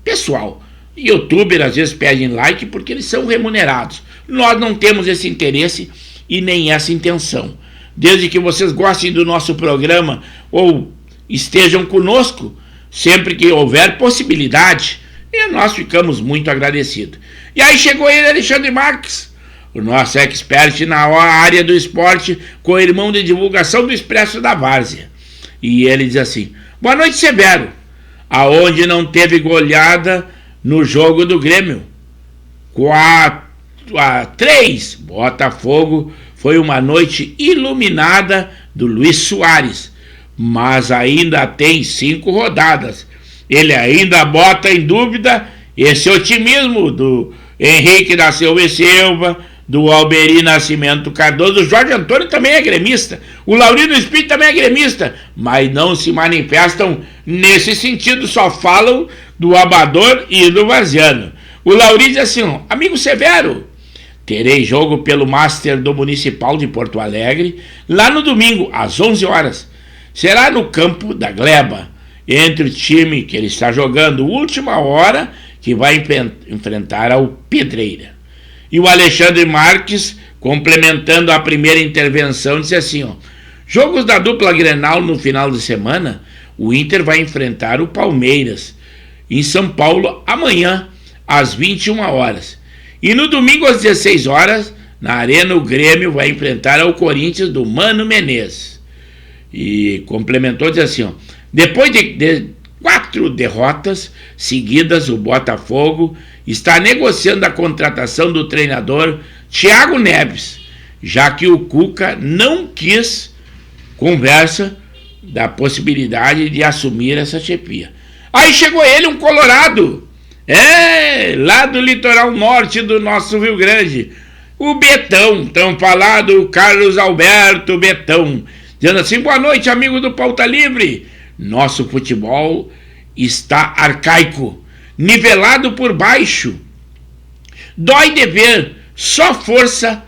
pessoal. Youtuber às vezes pedem like porque eles são remunerados. Nós não temos esse interesse e nem essa intenção. Desde que vocês gostem do nosso programa ou estejam conosco, sempre que houver possibilidade, e nós ficamos muito agradecidos. E aí chegou ele, Alexandre Marques, o nosso expert na área do esporte, co-irmão de divulgação do Expresso da Várzea. E ele diz assim, boa noite Severo, aonde não teve goleada no jogo do Grêmio, 4-3, Botafogo. Foi uma noite iluminada do Luiz Soares, mas ainda tem 5 rodadas. Ele ainda bota em dúvida esse otimismo do Henrique da Silva e Silva, do Alberi Nascimento Cardoso. O Jorge Antônio também é gremista, o Laurino Espírito também é gremista, mas não se manifestam nesse sentido, só falam do Abador e do Varziano. O Laurino diz assim, amigo Severo, terei jogo pelo Master do Municipal de Porto Alegre, lá no domingo, às 11 horas. Será no campo da Gleba, entre o time que ele está jogando, última hora, que vai enfrentar ao Pedreira. E o Alexandre Marques, complementando a primeira intervenção, disse assim, jogos da dupla Grenal no final de semana, o Inter vai enfrentar o Palmeiras, em São Paulo, amanhã, às 21 horas. E no domingo às 16 horas, na Arena, o Grêmio vai enfrentar o Corinthians do Mano Menezes. E complementou, diz assim, ó, depois de 4 derrotas seguidas, o Botafogo está negociando a contratação do treinador Thiago Neves, já que o Cuca não quis conversa da possibilidade de assumir essa chefia. Aí chegou ele, um colorado, lá do litoral norte do nosso Rio Grande, o Betão, tão falado, Carlos Alberto Betão, dizendo assim, boa noite, amigo do Pauta Livre. Nosso futebol está arcaico, nivelado por baixo. Dói de ver, só força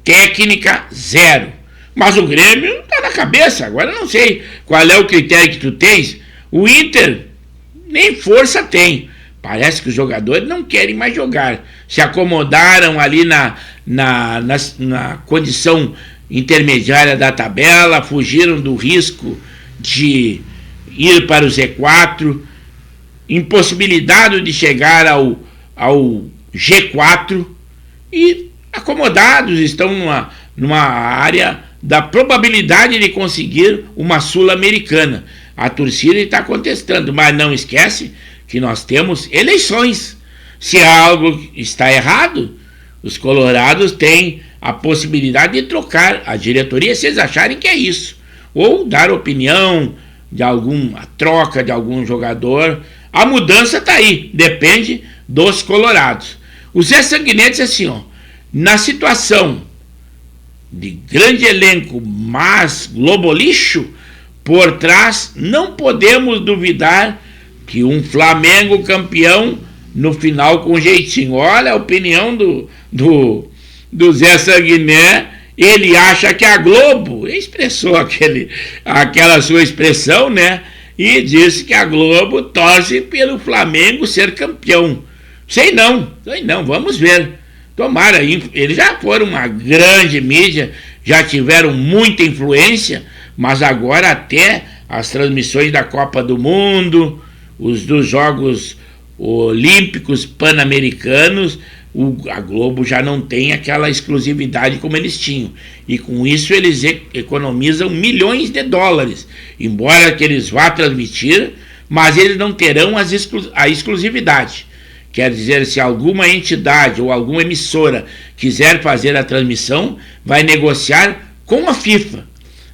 técnica zero. Mas o Grêmio está na cabeça, agora eu não sei qual é o critério que tu tens. O Inter nem força tem. Parece que os jogadores não querem mais jogar. Se acomodaram ali na condição intermediária da tabela, fugiram do risco de ir para o Z4, impossibilidade de chegar ao G4 e acomodados, estão numa área da probabilidade de conseguir uma Sul-Americana. A torcida está contestando, mas não esquece que nós temos eleições. Se algo está errado, os colorados têm a possibilidade de trocar a diretoria se eles acharem que é isso, ou dar opinião de alguma troca de algum jogador. A mudança está aí, depende dos colorados. O Zé Sanguinetti disse assim, ó, na situação de grande elenco, mas globolixo, por trás não podemos duvidar que um Flamengo campeão no final com jeitinho. Olha a opinião do Zé Sanguiné. Ele acha que a Globo expressou aquela sua expressão, né? E disse que a Globo torce pelo Flamengo ser campeão. Sei não, vamos ver. Tomara, eles já foram uma grande mídia, já tiveram muita influência, mas agora até as transmissões da Copa do Mundo, os dos Jogos Olímpicos Pan-Americanos, a Globo já não tem aquela exclusividade como eles tinham. E com isso eles economizam milhões de dólares. Embora que eles vá transmitir, mas eles não terão a exclusividade. Quer dizer, se alguma entidade ou alguma emissora quiser fazer a transmissão, vai negociar com a FIFA,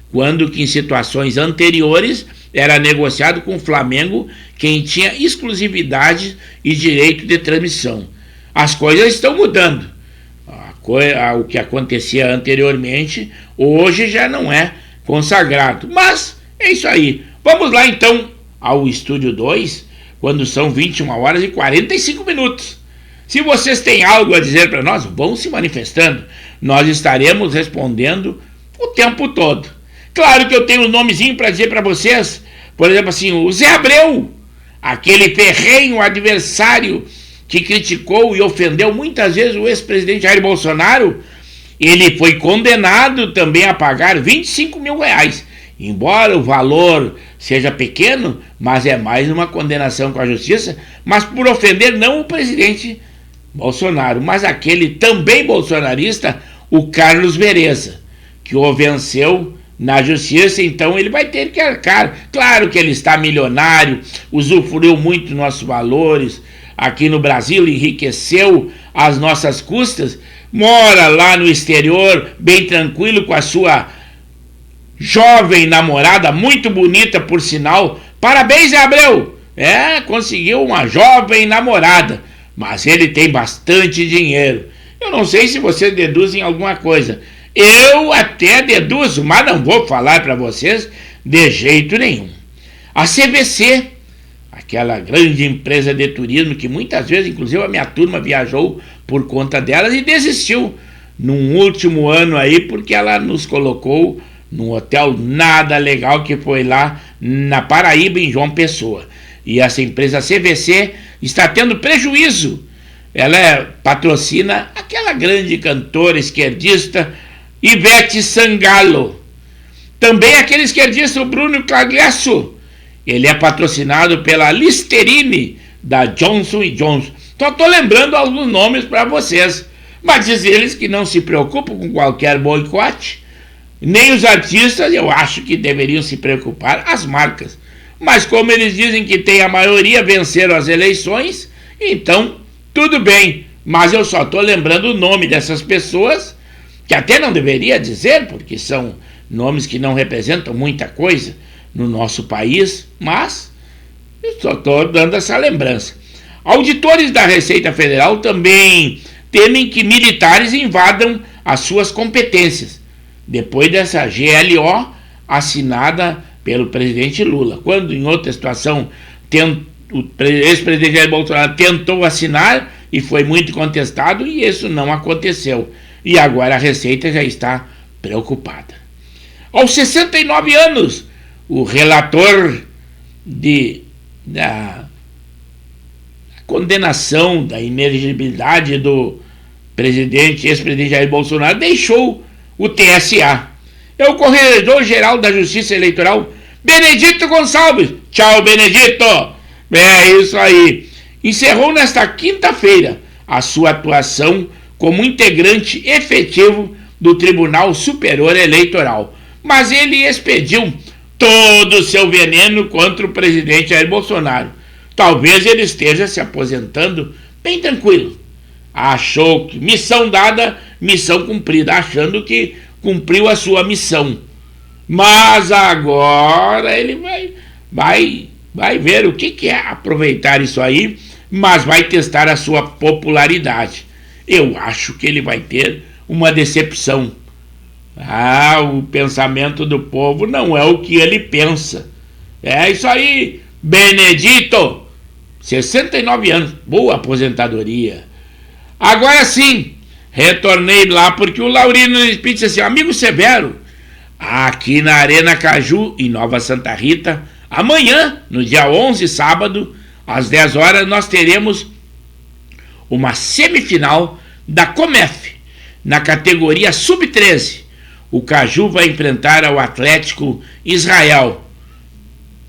quando que em situações anteriores era negociado com o Flamengo, quem tinha exclusividade e direito de transmissão. As coisas estão mudando. O que acontecia anteriormente, hoje já não é consagrado. Mas é isso aí. Vamos lá então ao Estúdio 2, quando são 21 horas e 45 minutos. Se vocês têm algo a dizer para nós, vão se manifestando. Nós estaremos respondendo o tempo todo. Claro que eu tenho um nomezinho para dizer para vocês. Por exemplo, assim, o Zé Abreu, aquele ferrenho adversário que criticou e ofendeu muitas vezes o ex-presidente Jair Bolsonaro, ele foi condenado também a pagar 25 mil reais. Embora o valor seja pequeno, mas é mais uma condenação com a justiça, mas por ofender não o presidente Bolsonaro, mas aquele também bolsonarista, o Carlos Vereza, que o venceu na justiça. Então ele vai ter que arcar. Claro que ele está milionário, usufruiu muito dos nossos valores aqui no Brasil, enriqueceu às nossas custas, mora lá no exterior, bem tranquilo com a sua jovem namorada, muito bonita por sinal. Parabéns, Zé Abreu! Conseguiu uma jovem namorada, mas ele tem bastante dinheiro. Eu não sei se vocês deduzem alguma coisa. Eu até deduzo, mas não vou falar para vocês de jeito nenhum. A CVC, aquela grande empresa de turismo que muitas vezes, inclusive a minha turma viajou por conta delas e desistiu num último ano aí, porque ela nos colocou num hotel nada legal que foi lá na Paraíba, em João Pessoa. E essa empresa CVC está tendo prejuízo. Ela patrocina aquela grande cantora esquerdista Ivete Sangalo. Também aquele esquerdista, o Bruno Clagliasso. Ele é patrocinado pela Listerine da Johnson & Johnson. Só estou lembrando alguns nomes para vocês. Mas diz eles que não se preocupam com qualquer boicote. Nem os artistas, eu acho que deveriam se preocupar, as marcas. Mas como eles dizem que tem a maioria, venceram as eleições, então tudo bem. Mas eu só estou lembrando o nome dessas pessoas, que até não deveria dizer, porque são nomes que não representam muita coisa no nosso país, mas eu só estou dando essa lembrança. Auditores da Receita Federal também temem que militares invadam as suas competências, depois dessa GLO assinada pelo presidente Lula, quando em outra situação o ex-presidente Jair Bolsonaro tentou assinar e foi muito contestado e isso não aconteceu. E agora a Receita já está preocupada. Aos 69 anos, o relator da condenação da inelegibilidade do ex-presidente Jair Bolsonaro deixou o TSA. É o Corregedor-Geral da Justiça Eleitoral, Benedito Gonçalves. Tchau, Benedito! É isso aí. Encerrou nesta quinta-feira a sua atuação como integrante efetivo do Tribunal Superior Eleitoral. Mas ele expediu todo o seu veneno contra o presidente Jair Bolsonaro. Talvez ele esteja se aposentando bem tranquilo. Achou que missão dada, missão cumprida, achando que cumpriu a sua missão. Mas agora ele vai ver o que é aproveitar isso aí, mas vai testar a sua popularidade. Eu acho que ele vai ter uma decepção. O pensamento do povo não é o que ele pensa. É isso aí, Benedito, 69 anos, boa aposentadoria. Agora sim, retornei lá porque o Laurino disse assim: amigo Severo, aqui na Arena Caju, em Nova Santa Rita, amanhã, no dia 11, sábado, às 10 horas, nós teremos uma semifinal da Comef, na categoria Sub-13. O Caju vai enfrentar o Atlético Israel.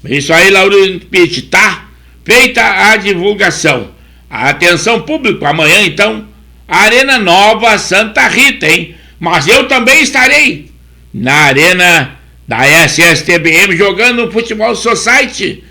Isso aí, Laurino Pitt, tá feita a divulgação. Atenção público, amanhã então, Arena Nova Santa Rita, hein? Mas eu também estarei na Arena da SSTBM jogando no Futebol Society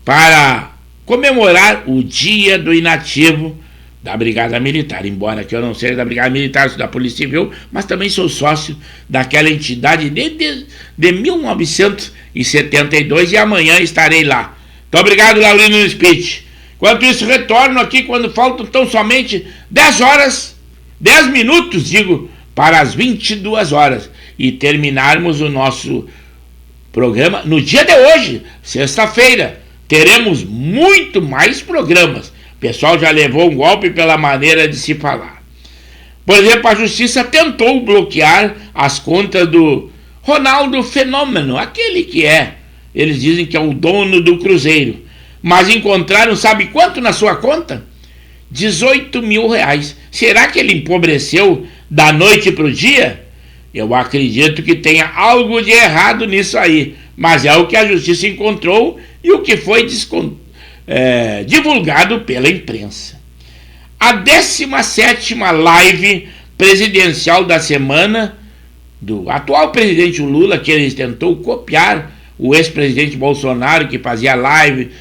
para comemorar o Dia do Inativo da Brigada Militar, embora que eu não seja da Brigada Militar, sou da Polícia Civil, mas também sou sócio daquela entidade de 1972 e amanhã estarei lá. Muito obrigado, Laurino Speech. Enquanto isso, retorno aqui quando faltam tão somente 10 minutos, para as 22 horas e terminarmos o nosso programa no dia de hoje, sexta-feira. Teremos muito mais programas. O pessoal já levou um golpe pela maneira de se falar. Por exemplo, a Justiça tentou bloquear as contas do Ronaldo Fenômeno, aquele que eles dizem que é o dono do Cruzeiro. Mas encontraram, sabe quanto na sua conta? 18 mil reais. Será que ele empobreceu da noite para o dia? Eu acredito que tenha algo de errado nisso aí. Mas é o que a Justiça encontrou e o que foi divulgado pela imprensa. A 17ª live presidencial da semana do atual presidente Lula, que ele tentou copiar o ex-presidente Bolsonaro, que fazia live,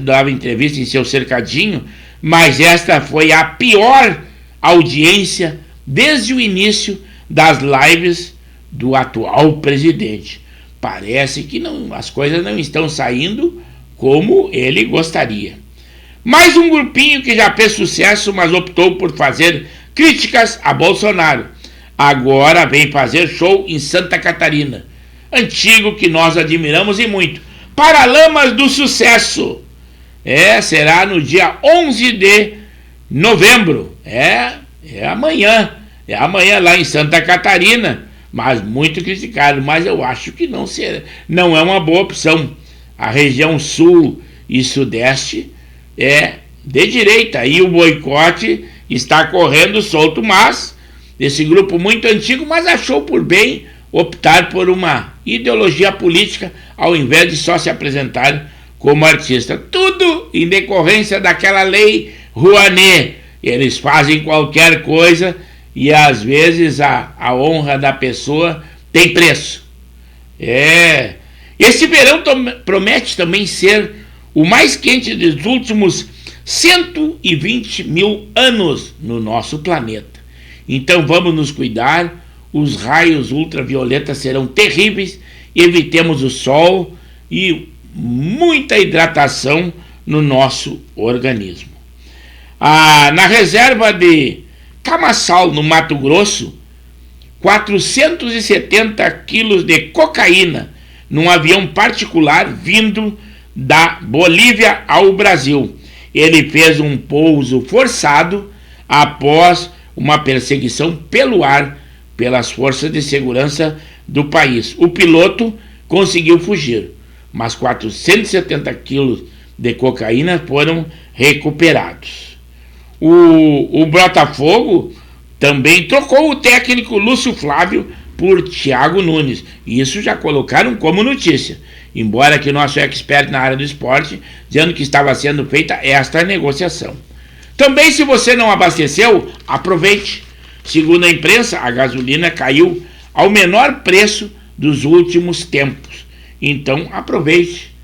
dava entrevista em seu cercadinho, mas esta foi a pior audiência desde o início das lives do atual presidente. Parece que as coisas não estão saindo como ele gostaria. Mais um grupinho que já fez sucesso, mas optou por fazer críticas a Bolsonaro. Agora vem fazer show em Santa Catarina. Antigo que nós admiramos e muito. Paralamas do Sucesso. Será no dia 11 de novembro. É amanhã. É amanhã lá em Santa Catarina. Mas muito criticado. Mas eu acho que não é uma boa opção. A região sul e sudeste é de direita. E o boicote está correndo solto. Mas esse grupo muito antigo, mas achou por bem optar por uma ideologia política ao invés de só se apresentar como artista. Tudo em decorrência daquela lei Rouanet. Eles fazem qualquer coisa e às vezes a honra da pessoa tem preço. Esse verão promete também ser o mais quente dos últimos 120 mil anos no nosso planeta. Então vamos nos cuidar, os raios ultravioletas serão terríveis, evitemos o sol e muita hidratação no nosso organismo. Na reserva de Camaçal, no Mato Grosso, 470 quilos de cocaína num avião particular vindo da Bolívia ao Brasil. Ele fez um pouso forçado após uma perseguição pelo ar pelas forças de segurança do país. O piloto conseguiu fugir, mas 470 quilos de cocaína foram recuperados. O Botafogo também trocou o técnico Lúcio Flávio por Thiago Nunes. Isso já colocaram como notícia, embora que o nosso expert na área do esporte dizendo que estava sendo feita esta negociação. Também, se você não abasteceu, aproveite. Segundo a imprensa, a gasolina caiu ao menor preço dos últimos tempos. Então aproveite,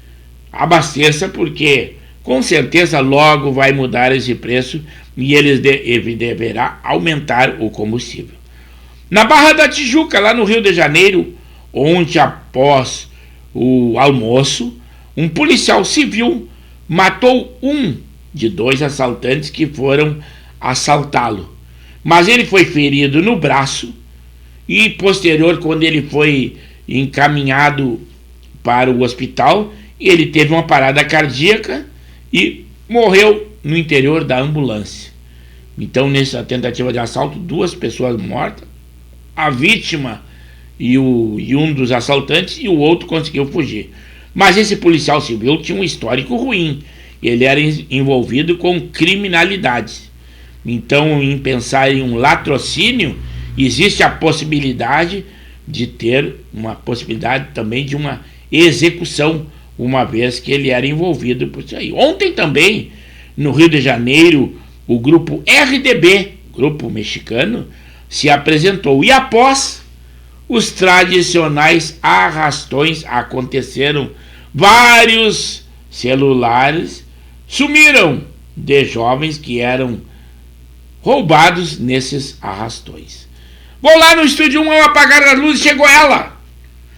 abasteça, porque com certeza logo vai mudar esse preço e eles deverá aumentar o combustível. Na Barra da Tijuca, lá no Rio de Janeiro, ontem após o almoço, um policial civil matou um de 2 assaltantes que foram assaltá-lo. Mas ele foi ferido no braço e posterior, quando ele foi encaminhado para o hospital, ele teve uma parada cardíaca e morreu no interior da ambulância. Então, nessa tentativa de assalto, 2 pessoas mortas, a vítima e um dos assaltantes, e o outro conseguiu fugir. Mas esse policial civil tinha um histórico ruim, ele era envolvido com criminalidade. Então, em pensar em um latrocínio, existe a possibilidade de ter uma possibilidade também de uma execução, uma vez que ele era envolvido por isso aí. Ontem também, no Rio de Janeiro, o grupo RDB, grupo mexicano, se apresentou. E após os tradicionais arrastões aconteceram, vários celulares sumiram de jovens que eram roubados nesses arrastões. Vou lá no estúdio 1 ao apagar as luzes, chegou ela,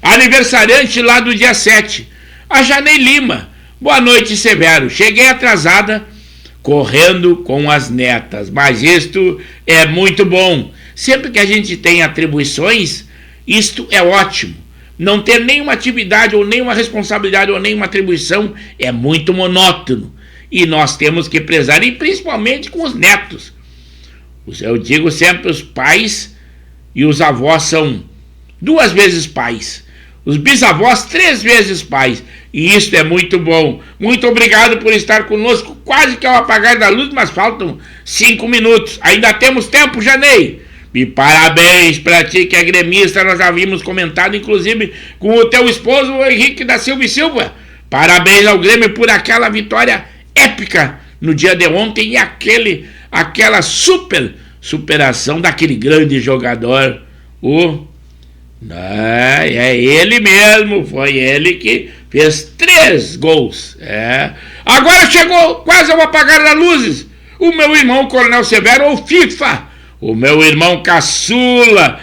aniversariante lá do dia 7, a Janei Lima. Boa noite, Severo. Cheguei atrasada, correndo com as netas, mas isto é muito bom. Sempre que a gente tem atribuições, isto é ótimo. Não ter nenhuma atividade ou nenhuma responsabilidade ou nenhuma atribuição é muito monótono. E nós temos que prezar, e principalmente com os netos. Eu digo sempre, os pais e os avós são 2 vezes pais. Os bisavós 3 vezes pais. E isso é muito bom. Muito obrigado por estar conosco, quase que ao apagar da luz, mas faltam 5 minutos. Ainda temos tempo, Janei. E parabéns para ti que é gremista, nós já havíamos comentado, inclusive, com o teu esposo, o Henrique da Silva e Silva. Parabéns ao Grêmio por aquela vitória épica no dia de ontem e aquela superação daquele grande jogador, é ele mesmo, foi ele que fez 3 gols. Agora chegou quase ao apagar das luzes o meu irmão Coronel Severo, ou FIFA, o meu irmão caçula,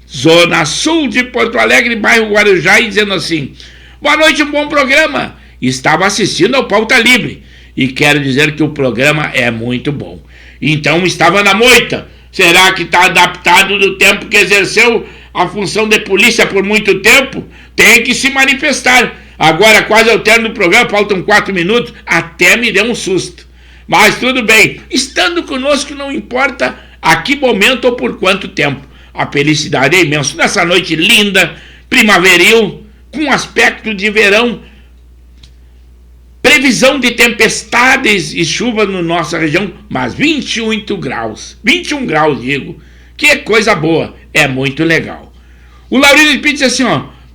Zona Sul de Porto Alegre, bairro Guarujá, e dizendo assim: boa noite, um bom programa. Estava assistindo ao Pauta Livre e quero dizer que o programa é muito bom. Então estava na moita. Será que está adaptado do tempo que exerceu a função de polícia por muito tempo? Tem que se manifestar. Agora, quase ao término do programa, faltam 4 minutos, até me deu um susto. Mas tudo bem, estando conosco não importa a que momento ou por quanto tempo. A felicidade é imensa. Nessa noite linda, primaveril, com aspecto de verão, previsão de tempestades e chuva na nossa região, mas 21 graus, digo, que coisa boa, é muito legal. O Laurino Pinto diz assim,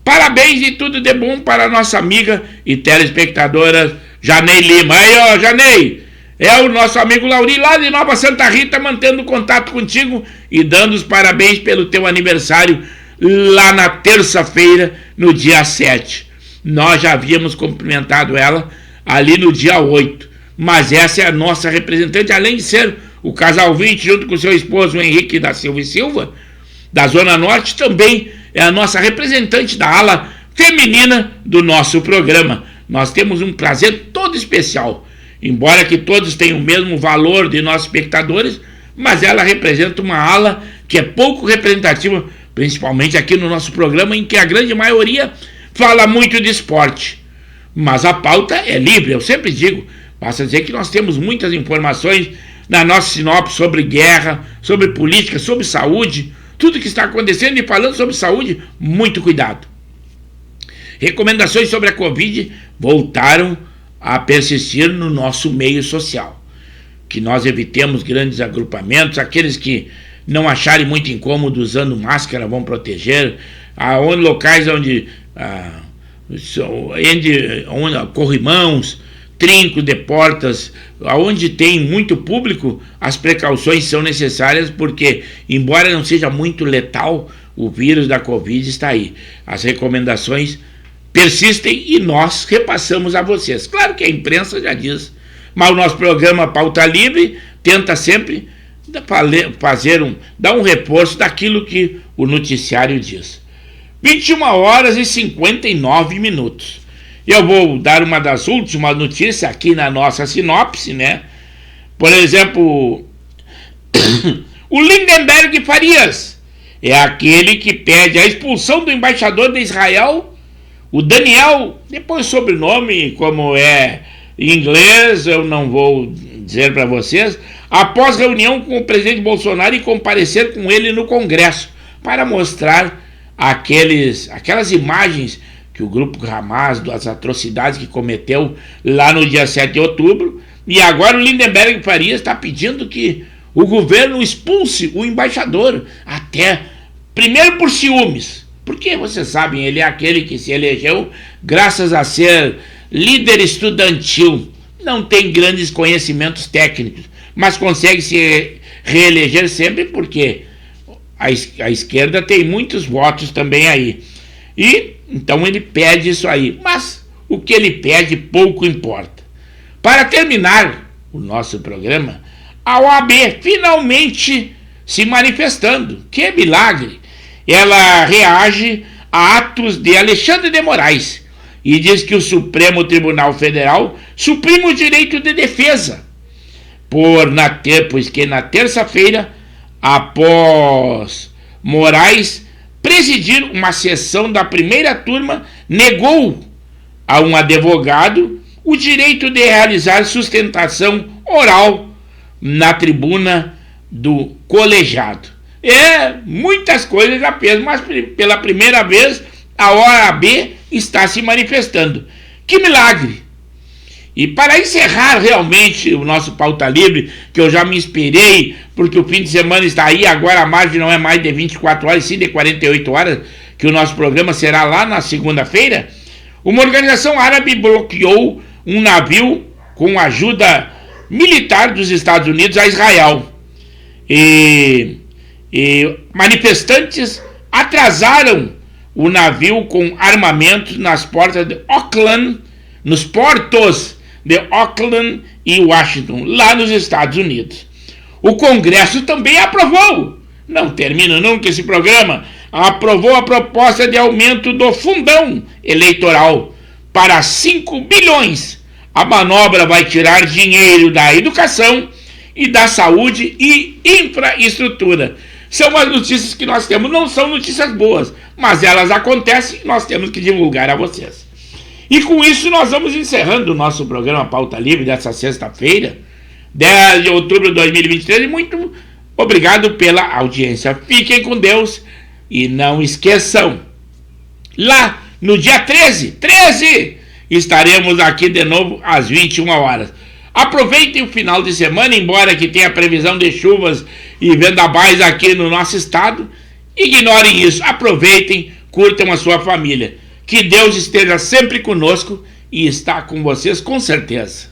parabéns e tudo de bom para a nossa amiga e telespectadora Janei Lima. Aí, Janei, É o nosso amigo Lauri, lá de Nova Santa Rita, mantendo contato contigo e dando os parabéns pelo teu aniversário lá na terça-feira, no dia 7. Nós já havíamos cumprimentado ela ali no dia 8, mas essa é a nossa representante, além de ser o casal 20, junto com seu esposo Henrique da Silva e Silva, da Zona Norte, também é a nossa representante da ala feminina do nosso programa. Nós temos um prazer todo especial, embora que todos tenham o mesmo valor de nossos espectadores, mas ela representa uma ala que é pouco representativa, principalmente aqui no nosso programa, em que a grande maioria fala muito de esporte. Mas a pauta é livre, eu sempre digo, basta dizer que nós temos muitas informações na nossa sinopse sobre guerra, sobre política, sobre saúde, tudo que está acontecendo, e falando sobre saúde, muito cuidado. Recomendações sobre a Covid voltaram a persistir no nosso meio social. Que nós evitemos grandes agrupamentos, aqueles que não acharem muito incômodo usando máscara vão proteger, locais onde corrimãos, trincos de portas, onde tem muito público, as precauções são necessárias, porque, embora não seja muito letal, o vírus da Covid está aí. As recomendações persistem e nós repassamos a vocês. Claro que a imprensa já diz, mas o nosso programa Pauta Livre tenta sempre dar um reforço daquilo que o noticiário diz. 21 horas e 59 minutos. Eu vou dar uma das últimas notícias aqui na nossa sinopse, né? Por exemplo, o Lindenberg Farias é aquele que pede a expulsão do embaixador de Israel, o Daniel, depois sobrenome, como é em inglês, eu não vou dizer para vocês, após reunião com o presidente Bolsonaro e comparecer com ele no Congresso, para mostrar aquelas imagens que o grupo Hamas, das atrocidades que cometeu lá no dia 7 de outubro, e agora o Lindenberg Farias está pedindo que o governo expulse o embaixador, até, primeiro por ciúmes, porque vocês sabem, ele é aquele que se elegeu graças a ser líder estudantil, não tem grandes conhecimentos técnicos, mas consegue se reeleger sempre porque a esquerda tem muitos votos também aí. E então ele pede isso aí, mas o que ele pede pouco importa. Para terminar o nosso programa, a OAB finalmente se manifestando. Que milagre! Ela reage a atos de Alexandre de Moraes e diz que o Supremo Tribunal Federal suprime o direito de defesa, pois que na terça-feira, após Moraes presidir uma sessão da primeira turma, negou a um advogado o direito de realizar sustentação oral na tribuna do colegiado. Muitas coisas já fez, mas pela primeira vez a OAB está se manifestando. Que milagre! E para encerrar realmente o nosso Pauta Livre, que eu já me inspirei, porque o fim de semana está aí, agora a margem não é mais de 24 horas, sim de 48 horas, que o nosso programa será lá na segunda-feira, uma organização árabe bloqueou um navio com ajuda militar dos Estados Unidos a Israel. E manifestantes atrasaram o navio com armamentos nas portas de Auckland, nos portos de Auckland e Washington, lá nos Estados Unidos. O Congresso também aprovou, não termina nunca esse programa, aprovou a proposta de aumento do fundão eleitoral para 5 bilhões. A manobra vai tirar dinheiro da educação e da saúde e infraestrutura. São as notícias que nós temos, não são notícias boas, mas elas acontecem e nós temos que divulgar a vocês. E com isso nós vamos encerrando o nosso programa Pauta Livre dessa sexta-feira, 10 de outubro de 2023, e muito obrigado pela audiência. Fiquem com Deus e não esqueçam, lá no dia 13, estaremos aqui de novo às 21 horas. Aproveitem o final de semana, embora que tenha previsão de chuvas e vendavais aqui no nosso estado, ignorem isso, aproveitem, curtam a sua família. Que Deus esteja sempre conosco e está com vocês com certeza.